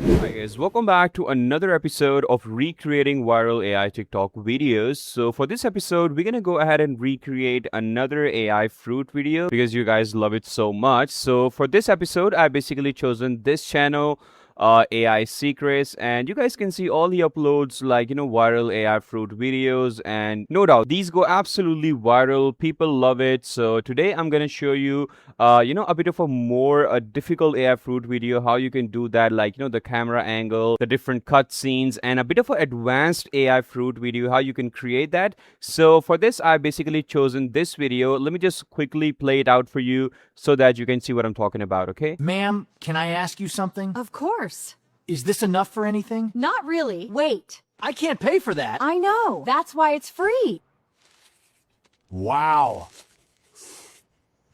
Hi guys, welcome back to another episode of recreating viral AI TikTok videos. So for this episode, we're gonna go ahead and recreate another AI fruit video because you guys love it so much. So for this episode, I basically chosen this channel, AI Secrets, and you guys can see all the uploads like viral AI fruit videos, and no doubt these go absolutely viral. People love it. So today I'm gonna show you a bit of a more difficult AI fruit video, how you can do that, like, the camera angle, the different cut scenes, and a bit of an advanced AI fruit video, how you can create that. So for this, I basically chosen this video. Let me just quickly play it out for you so that you can see what I'm talking about, okay? Ma'am, can I ask you something? Of course. Is this enough for anything? Not really. Wait. I can't pay for that. I know. That's why it's free. Wow.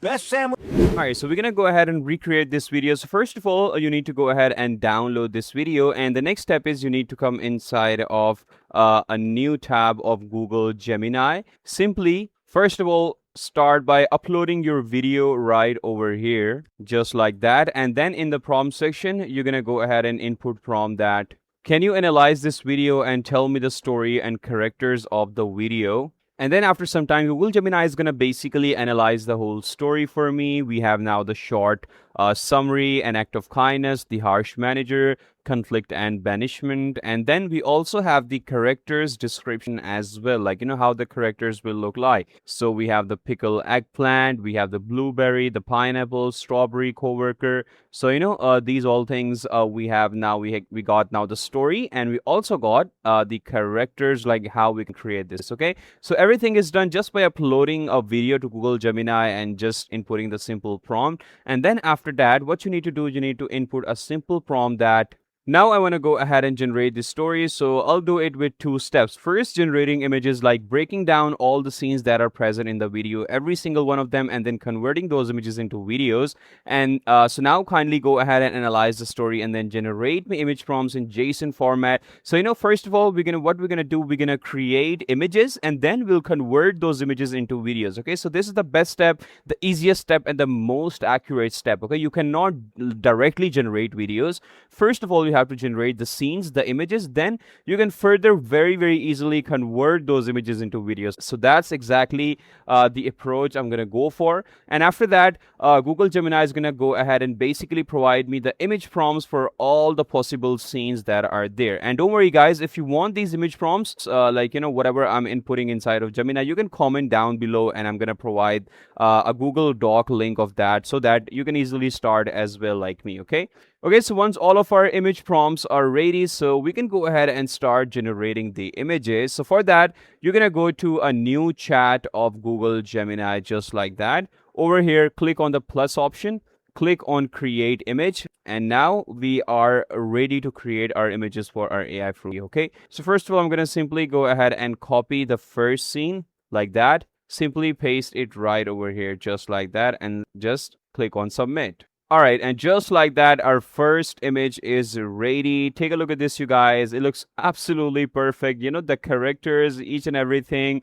Best sandwich. Alright, so we're gonna go ahead and recreate this video. So first of all, you need to go ahead and download this video, and the next step is you need to come inside of a new tab of Google Gemini. Simply, first of all, start by uploading your video right over here, just like that. And then in the prompt section, you're gonna go ahead and input prompt that, can you analyze this video and tell me the story and characters of the video? And then after some time, Google Gemini is going to basically analyze the whole story for me. We have now the short summary, an act of kindness, the harsh manager, conflict and banishment. And then we also have the characters description as well, like, how the characters will look like. So we have the pickle eggplant, we have the blueberry, the pineapple, strawberry coworker. So, these all things we have now, we got now the story, and we also got the characters, like how we can create this, okay? So everything is done just by uploading a video to Google Gemini and just inputting the simple prompt. And then after that, what you need to do, you need to input a simple prompt that, now I want to go ahead and generate this story. So I'll do it with two steps. First, generating images, like breaking down all the scenes that are present in the video, every single one of them, and then converting those images into videos. And so now kindly go ahead and analyze the story and then generate me image prompts in JSON format. So, first of all, what we're gonna do, we're gonna create images and then we'll convert those images into videos. Okay, so this is the best step, the easiest step, and the most accurate step. Okay, you cannot directly generate videos. First of all, you have to generate the scenes, the images, then you can further very easily convert those images into videos. So that's exactly the approach I'm gonna go for. And after that, Google Gemini is gonna go ahead and basically provide me the image prompts for all the possible scenes that are there. And don't worry guys, if you want these image prompts, whatever I'm inputting inside of Gemini, you can comment down below and I'm gonna provide a Google Doc link of that so that you can easily start as well like me, okay? Okay, so once all of our image prompts are ready, so we can go ahead and start generating the images. So for that, you're gonna go to a new chat of Google Gemini, just like that. Over here, click on the plus option, click on create image, and now we are ready to create our images for our AI fruit, okay? So first of all, I'm gonna simply go ahead and copy the first scene like that. Simply paste it right over here, just like that, and just click on submit. All right, and just like that, our first image is ready. Take a look at this, you guys. It looks absolutely perfect. The characters, each and everything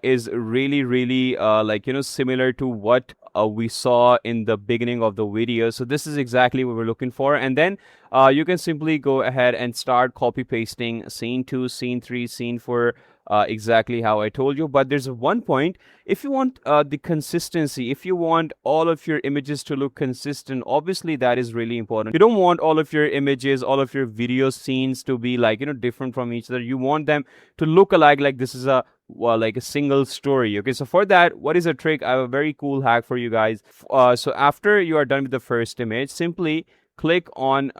is really similar to what we saw in the beginning of the video. So this is exactly what we're looking for. And then you can simply go ahead and start copy pasting scene 2, scene 3, scene 4, exactly how I told you. But there's one point, if you want the consistency, if you want all of your images to look consistent, obviously that is really important. You don't want all of your images, all of your video scenes to be different from each other. You want them to look alike, like this is a single story. Okay, so for that, what is a trick? I have a very cool hack for you guys. So after you are done with the first image, simply click on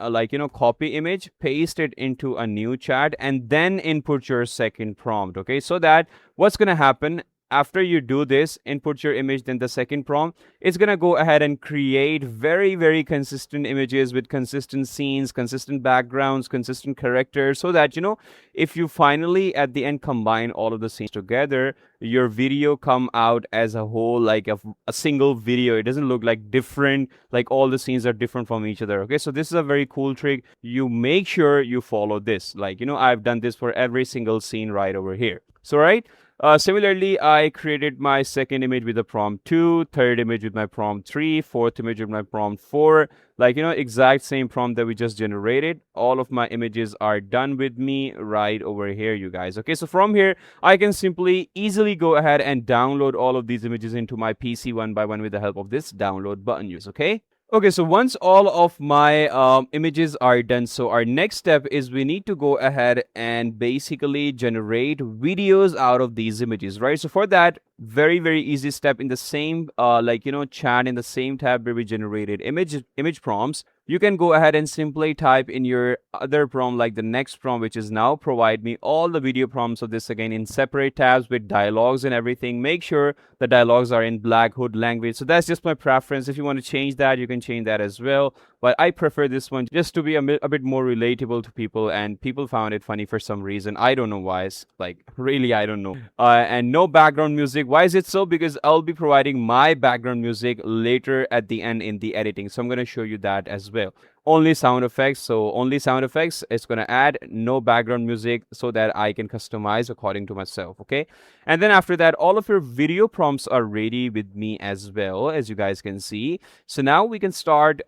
copy image, paste it into a new chat, and then input your second prompt. Okay, so that what's gonna happen after you do this, input your image, then the second prompt, it's gonna go ahead and create very consistent images with consistent scenes, consistent backgrounds, consistent characters, so that if you finally at the end combine all of the scenes together, your video come out as a whole, like a single video. It doesn't look like different, like all the scenes are different from each other. Okay, so this is a very cool trick. You make sure you follow this. I've done this for every single scene right over here. So right, Similarly, I created my second image with a prompt 2, third image with my prompt 3, fourth image with my prompt 4. Like, exact same prompt that we just generated. All of my images are done with me right over here, you guys. Okay, so from here, I can simply easily go ahead and download all of these images into my PC one by one with the help of this download button, use, okay? Okay, so once all of my images are done, so our next step is we need to go ahead and basically generate videos out of these images, right? So for that, very easy step in the same chat in the same tab where we generated image prompts, you can go ahead and simply type in your other prompt, like the next prompt, which is now provide me all the video prompts of this again in separate tabs with dialogues and everything. Make sure the dialogues are in Black Hood language. So that's just my preference. If you want to change that, you can change that as well. But I prefer this one just to be a bit more relatable to people, and people found it funny for some reason. I don't know why. It's like, really, I don't know. And no background music. Why is it so? Because I'll be providing my background music later at the end in the editing. So I'm going to show you that as well. Only sound effects. So only sound effects. It's going to add no background music so that I can customize according to myself. Okay. And then after that, all of your video prompts are ready with me as well, as you guys can see. So now we can start,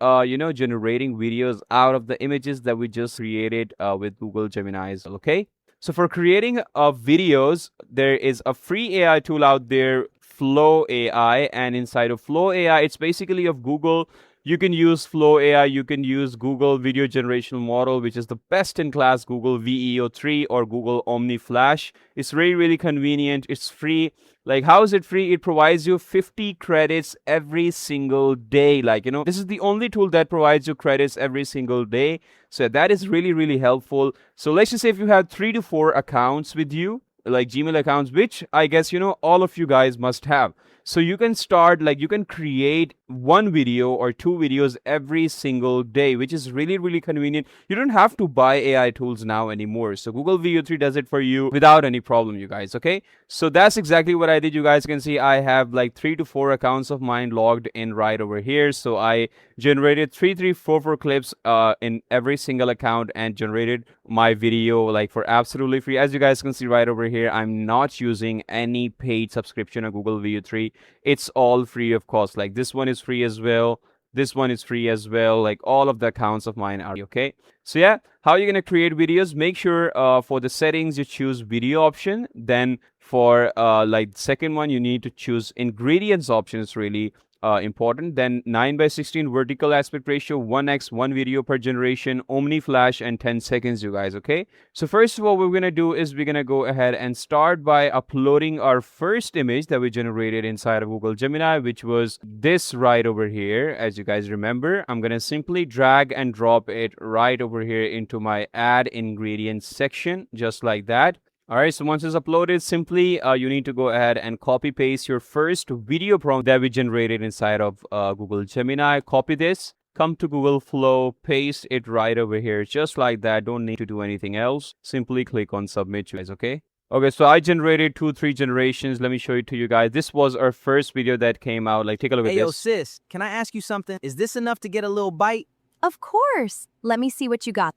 generating videos out of the images that we just created with Google Gemini's. Okay. So for creating videos, there is a free AI tool out there, Flow AI, and inside of Flow AI, it's basically of Google. You can use Flow AI, you can use Google Video Generation Model, which is the best in class Google VEO3 or Google Omni Flash. It's really convenient. It's free. Like, how is it free? It provides you 50 credits every single day. Like, this is the only tool that provides you credits every single day. So that is really helpful. So let's just say if you have 3 to 4 accounts with you, like Gmail accounts, which I guess, all of you guys must have. So you can start, like, you can create one video or 2 videos every single day, which is really convenient. You don't have to buy AI tools now anymore. So Google VO3 does it for you without any problem, you guys. Okay, so that's exactly what I did. You guys can see I have like 3 to 4 accounts of mine logged in right over here. So I generated 4 clips in every single account and generated my video like for absolutely free. As you guys can see right over here, I'm not using any paid subscription on Google VO3. It's all free of cost. Like, this one is free as well, this one is free as well. Like, all of the accounts of mine are okay. So yeah, how you're gonna create videos, make sure for the settings you choose video option. Then for like second one, you need to choose ingredients option. It's really important. Then 9:16 vertical aspect ratio, 1x, 1 video per generation, Omni Flash, and 10 seconds, you guys. Okay, so first of all, what we're gonna do is we're gonna go ahead and start by uploading our first image that we generated inside of Google Gemini, which was this right over here. As you guys remember, I'm gonna simply drag and drop it right over here into my add ingredients section, just like that. All right, so once it's uploaded, simply you need to go ahead and copy paste your first video prompt that we generated inside of Google Gemini. Copy this, come to Google Flow, paste it right over here, just like that. Don't need to do anything else. Simply click on submit, you guys, okay? Okay, so I generated 3 generations. Let me show it to you guys. This was our first video that came out. Like, take a look at Hey, yo, this. sis, can I ask you something? Is this enough to get a little bite? Of course. Let me see what you got.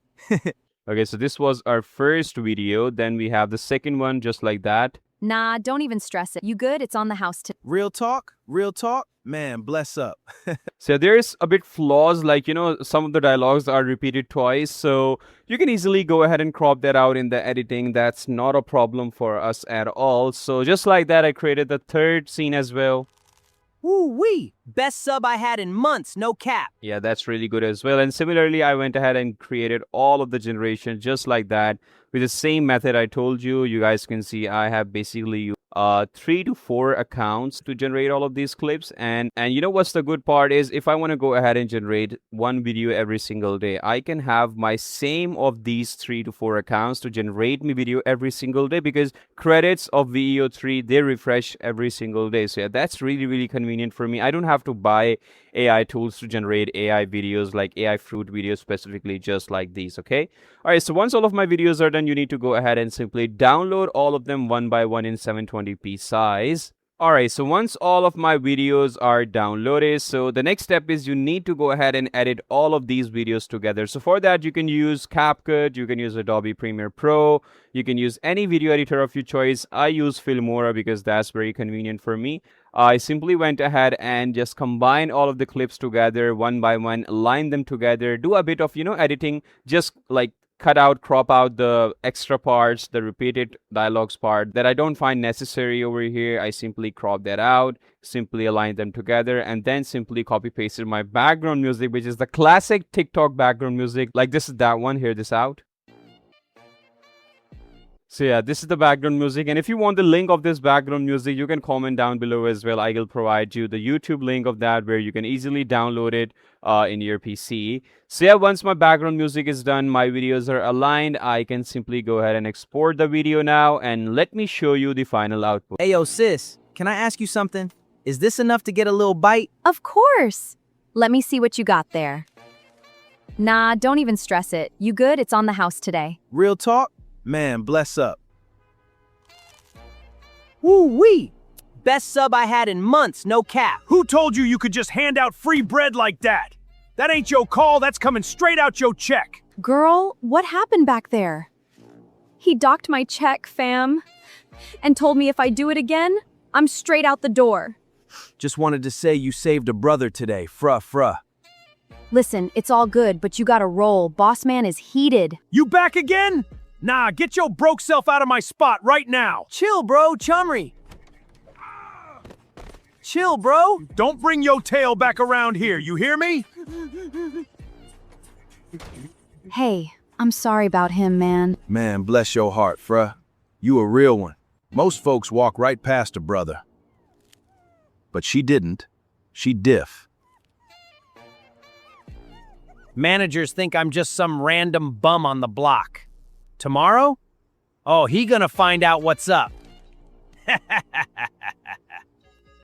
Okay, so this was our first video. Then we have the second one, just like that. Nah, don't even stress it. You good? It's on the house today. Real talk? Real talk? Man, bless up. So there's a bit flaws, like, some of the dialogues are repeated twice. So you can easily go ahead and crop that out in the editing. That's not a problem for us at all. So just like that, I created the third scene as well. Woo-wee! Best sub I had in months, no cap. Yeah, that's really good as well. And similarly, I went ahead and created all of the generation just like that with the same method I told you. You guys can see I have basically 3 to 4 accounts to generate all of these clips. And you know what's the good part is, if I want to go ahead and generate one video every single day, I can have my same of these 3 to 4 accounts to generate me video every single day, because credits of VEO3, they refresh every single day. So yeah, that's really convenient for me. I don't have to buy AI tools to generate AI videos, like AI fruit videos specifically, just like these. Okay, all right, so once all of my videos are done, you need to go ahead and simply download all of them one by one in 720p size. Alright, so once all of my videos are downloaded, so the next step is you need to go ahead and edit all of these videos together. So for that, you can use CapCut, you can use Adobe Premiere Pro, you can use any video editor of your choice. I use Filmora because that's very convenient for me. I simply went ahead and just combine all of the clips together one by one, align them together, do a bit of, editing, just like cut out, crop out the extra parts, the repeated dialogues part that I don't find necessary over here. I simply crop that out, simply align them together, and then simply copy pasted my background music, which is the classic TikTok background music. Like this is that one, hear this out. So yeah, this is the background music, and if you want the link of this background music, you can comment down below as well. I will provide you the YouTube link of that where you can easily download it in your PC. So yeah, once my background music is done, my videos are aligned, I can simply go ahead and export the video now, and let me show you the final output. Ayo, sis, can I ask you something? Is this enough to get a little bite? Of course. Let me see what you got there. Nah, don't even stress it. You good? It's on the house today. Real talk? Man, bless up. Woo-wee! Best sub I had in months, no cap. Who told you you could just hand out free bread like that? That ain't your call, that's coming straight out your check. Girl, what happened back there? He docked my check, fam, and told me if I do it again, I'm straight out the door. Just wanted to say you saved a brother today, fruh. Listen, it's all good, but you gotta roll. Boss man is heated. You back again? Nah, get your broke self out of my spot right now. Chill, bro, chumry. Chill, bro. Don't bring your tail back around here, you hear me? Hey, I'm sorry about him, man. Man, bless your heart, fruh. You a real one. Most folks walk right past a brother. But she didn't. She diff. Managers think I'm just some random bum on the block. Tomorrow? Oh, he gonna find out what's up.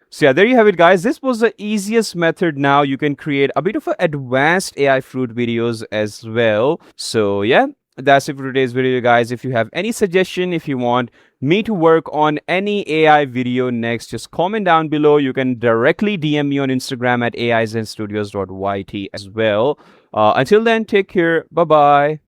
So yeah, there you have it, guys. This was the easiest method. Now you can create a bit of advanced AI fruit videos as well. So yeah, that's it for today's video, guys. If you have any suggestion, if you want me to work on any AI video next, just comment down below. You can directly DM me on Instagram at aizenstudios.yt as well. Until then, take care. Bye-bye.